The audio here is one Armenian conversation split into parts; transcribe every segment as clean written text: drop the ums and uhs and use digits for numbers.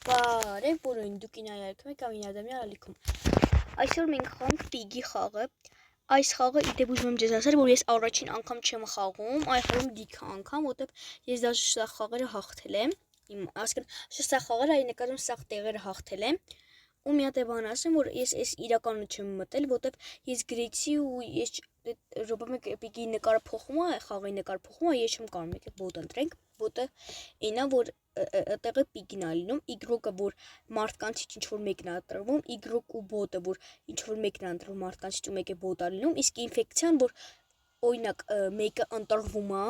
Բարև բոլորին, դուք ինայարքում եք ամինադամյա ալիքում։ Այսօր մենք խաղանք պիգի խաղը։ Այս խաղը իդեպ ուզում եմ ձեզ ասել, որ ես առաջին անգամ չեմ խաղում, այլ խաղում դիք անգամ, որտեղ ես դաժե սա խաղերը հաղթել եմ։ Սա խաղերը այ նկատում սա տեղերը հաղթել եմ։ Ու մի հատ է բան ասեմ, որ ես այս իրականը չեմ մտել, որտեղ ես գրեցի ու ես ռոբա մեկ պիգի նկարը փոխում է, խաղի նկարը փոխում է, ես չեմ կարող մեկ բոտ ընտրենք, որտեղ այնա որ տեղը պիգին է լինում, Y-ը որ մարդկանցից ինչ որ մեկն է ընտրվում, Y ու բոտը որ ինչ որ մեկն է ընտրվում մարդկանցից ու մեկը բոտ է լինում, իսկ ինֆեկցիան որ օրինակ մեկը ընտրվում է,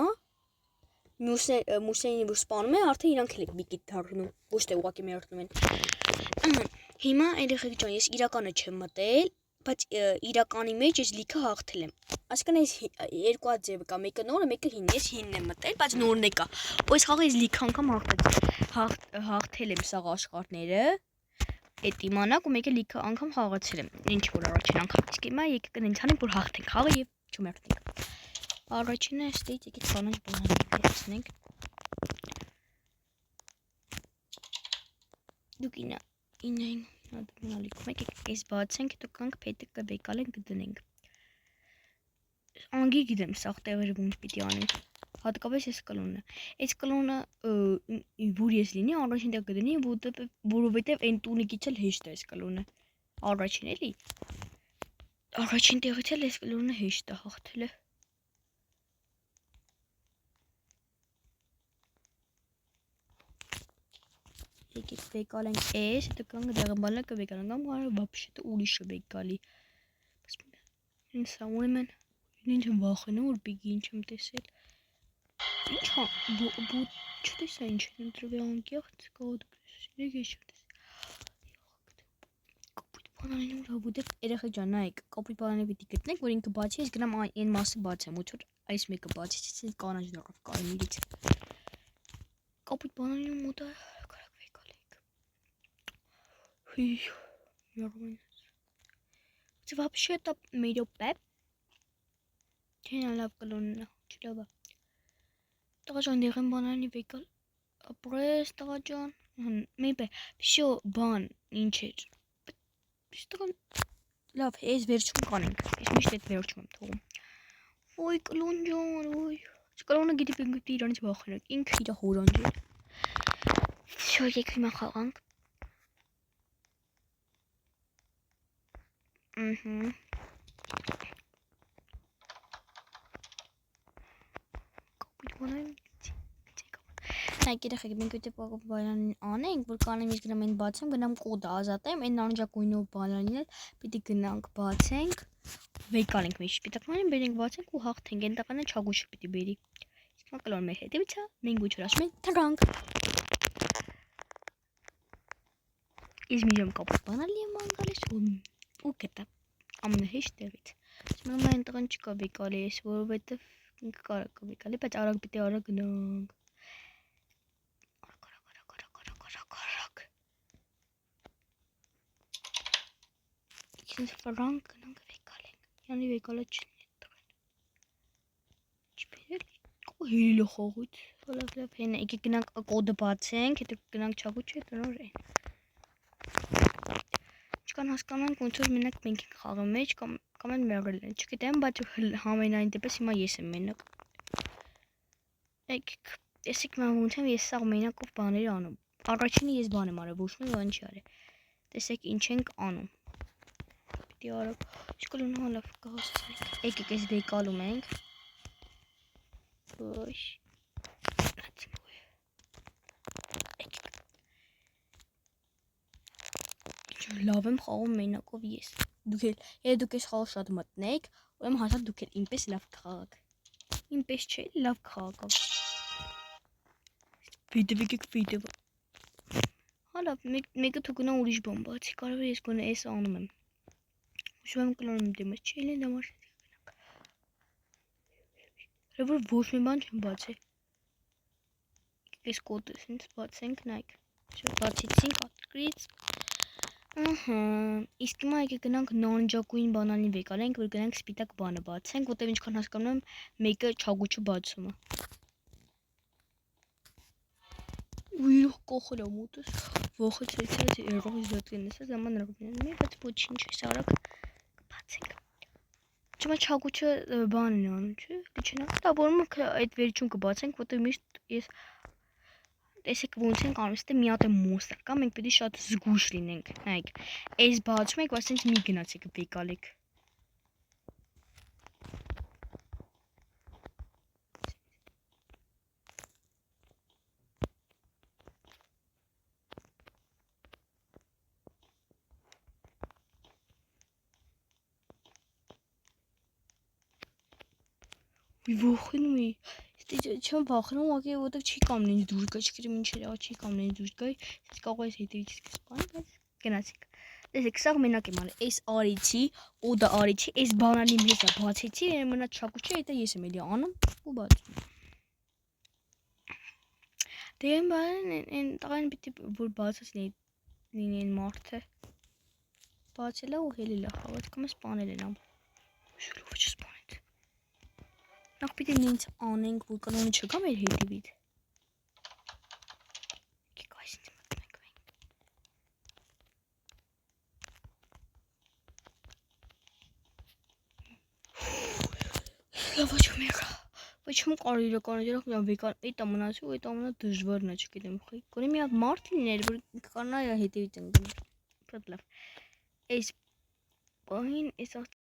մյուսներին որ սպանում է, արդեն իրանք էլ պիգի դառնում, ոչ թե ուղղակի մերժնում են։ Հիմա երեխեք ջան, ես իրականը չեմ մտել, բայց իրականի մեջ ես լիքը հաղթել եմ։ Այսինքն այս երկու հատ ձևը կա, մեկը նորը, մեկը հին, ես հինն եմ մտել, բայց նորն է կա։ Ու այս խաղը ես լիքը անգամ հաղթել եմ սաղ աշխարհները, այդ իմանաք ու մեկը լիքը անգամ խաղացել եմ, ինչ որ առաջին անգամ։ Իսկ հիմա եկեք կնենցանենք, որ հաղթենք խաղը եւ չմերթենք։ Առաջինը ստից եկեք կանանչ բանալի վերցնենք։ Դուք ինային ալիքում եկեք այս բացենք, հետո կանք փետը բեկալենք դնենք։ Անգի գիտեմ սաղ տեղերը ոնց պիտի անենք։ Հատկապես այս կլոնը։ Այս կլոնը որ ես լինի, առաջին տեղ կդնի, որովհետև այն տունիկից էլ հեշտ է այս կլոնը։ Առաջին էլի։ Առաջին տեղից էլ այս կլոնը հեշտ է հաղթելը։ Եկեք բեկալենք այս, հետո կանք դեղը կբեկալենք, կամ կարա вообще-то ուրիշը բեկալի։ Ինձ ուրեմն ինչ եմ վախենում, որ պիգին չեմ տեսել։ Ինչ բոտ չտեսա ինչ ընտրվի անկեղծ կոդգրեսին ես չեմ տեսել։ Կոպիտ բանալին ուր հավուդեք երեխեք ջան նայեք, կոպիտ բանալը պիտի գտնեք, որ ինքը բացի, ես գնամ այն մասը բացեմ, ու որ այս մեկը բացի, ցած կանաչ դառավ կարմիրից։ Կոպիտ բանալին մոտա կարակ վեկալենք։ Հի вообще-то մեյրո պեպ Չեն լավ կլոնն է, չլավ է։ Տղա ջան դեղեն բանալի վեկալ ապրես տղա ջան, մեյբե վիշո բան ինչ էր։ Տղան լավ, ես վերջում կանենք, ես միշտ այդ վերջում եմ թողում։ Ոյ կլոն ջան, ոյ։ Կլոնը գիտի պինգուտի իրանից վախենակ, ինքը իր հորանջ է։ Շո եկեք հիմա խաղանք։ Նայեք երեխեք, մենք ուտե բանալին անենք, որ կանեմ ես գնամ այն բացեմ, գնամ կոդը ազատեմ, այն նարնջակույնով բանալին էլ պիտի գնանք բացենք, վեկալենք մեջ սպիտակմանին, բերենք բացենք ու հաղթենք, այն տղանը չագուշը պիտի բերի։ Իսկ հիմա կլոն մեր հետևից է, մենք ու չոր ասում ենք թրանք։ Ես մի ժամ կապ բանալի եմ անգալիս ու գտա ամենահեշտ տեղից։ Հիմա այն տղան չկա վեկալի ես, որովհետև ինքը կարա կա վեկալի, բայց արագ պիտի արագ գնանք։ Ինձ ֆրանկ գնանք վեկալենք։ Յանի վեկալը չնի տղեն։ Չբերել։ Ու հիրիլը խողուց։ Լավ հենա, եկեք գնանք կոդը բացենք, հետո գնանք չագուչը, հետո նոր այն։ Չկան հասկանանք ոնց որ մենակ մենք ենք խաղի մեջ կամ են մեղրել են։ Չգիտեմ, բայց համենայն դեպս հիմա ես եմ մենակ։ Եկեք, տեսեք ոնց եմ ես սաղ մենակով բաներ անում։ Առաջինը ես բան եմ արել, ոչ մի բան չի արել։ Տեսեք ինչ ենք անում։ Պիտի արագ, չկլոնը լավ կհասցնենք։ Եկեք այս վեկալում ենք։ Ոյ։ Լավ եմ խաղում մենակով ես։ Դուք ես խաղը շատ մտնեք, ուրեմն հաստատ դուք էլ ինպես լավ կխաղաք։ Ինպես չէ, լավ կխաղաք։ Վիդեո։ Հա լավ, մեկը թող գնա ուրիշ բան բացի, կարող է ես գոնե էս անում եմ։ Ուշում եմ կլոնում դեմս, չէ էլ դամաշ գնանք։ Որ ոչ մի բան չեմ բացել։ Այս կոդը ինձ բացենք, նայեք։ Բացեցինք ատկրից։ Իսկ հիմա եկեք գնանք նարնջակույն բանալին վեկալենք, որ գնանք սպիտակ բանը բացենք, որտեղ ինչքան հասկանում եմ, մեկը չագուչը բացում է։ Ու կողել եմ ուտս։ Ողջույն երողից դեպքերից zaman ռոբինի բայց ոչինչ սարակ կբացենք։ Չմա չագուչը բանն է անում, չէ՞։ Դիչնա։ Դա որում այդ վերջում կբացենք, որտեղ միշտ ես տեսեք ոնց ենք անում, ստե մի հատ է մոնստր կա, մենք պետք է շատ զգույշ լինենք։ Նայեք, այս բացում եք, բայց ինձ մի գնացեք վեկալեք։ Վոխնում է։ Չեմ վախենում, ուղղակի որտեղ չի կամն ինձ դուրս գա, չգիտեմ ինչ է, չի կամն ինձ դուրս գա, ես կարող եմ հետևից սպանել, բայց գնացեք։ Տեսեք, սա մենակ եմ արել, այս արիցի, ու դա արիցի, այս բանալի մեզ է բացեցի, մնաց չակուչը, դա ես եմ էլի անում ու բացում։ Դե այն տղան պիտի որ բացած լինեն մարդը։ Բացել է ու հելել է խաղաց, կամ սպանել են ամ։ Շուրով չսպանեց։ Նախ պիտի ինձ անենք, որ կանոնը չկա մեր հետևից։ Եկեք այս ինձ մտնենք մենք։ Լավ ոչում եկա։ Ոչում կարի իրական երախ միան վեկան այդ ամնացի ու այդ ամնա դժվարն է, չգիտեմ խի։ Գոնե մի հատ մարդ լիներ, որ կանա հետևից ընկներ։ Շատ լավ։ Այս բանին այս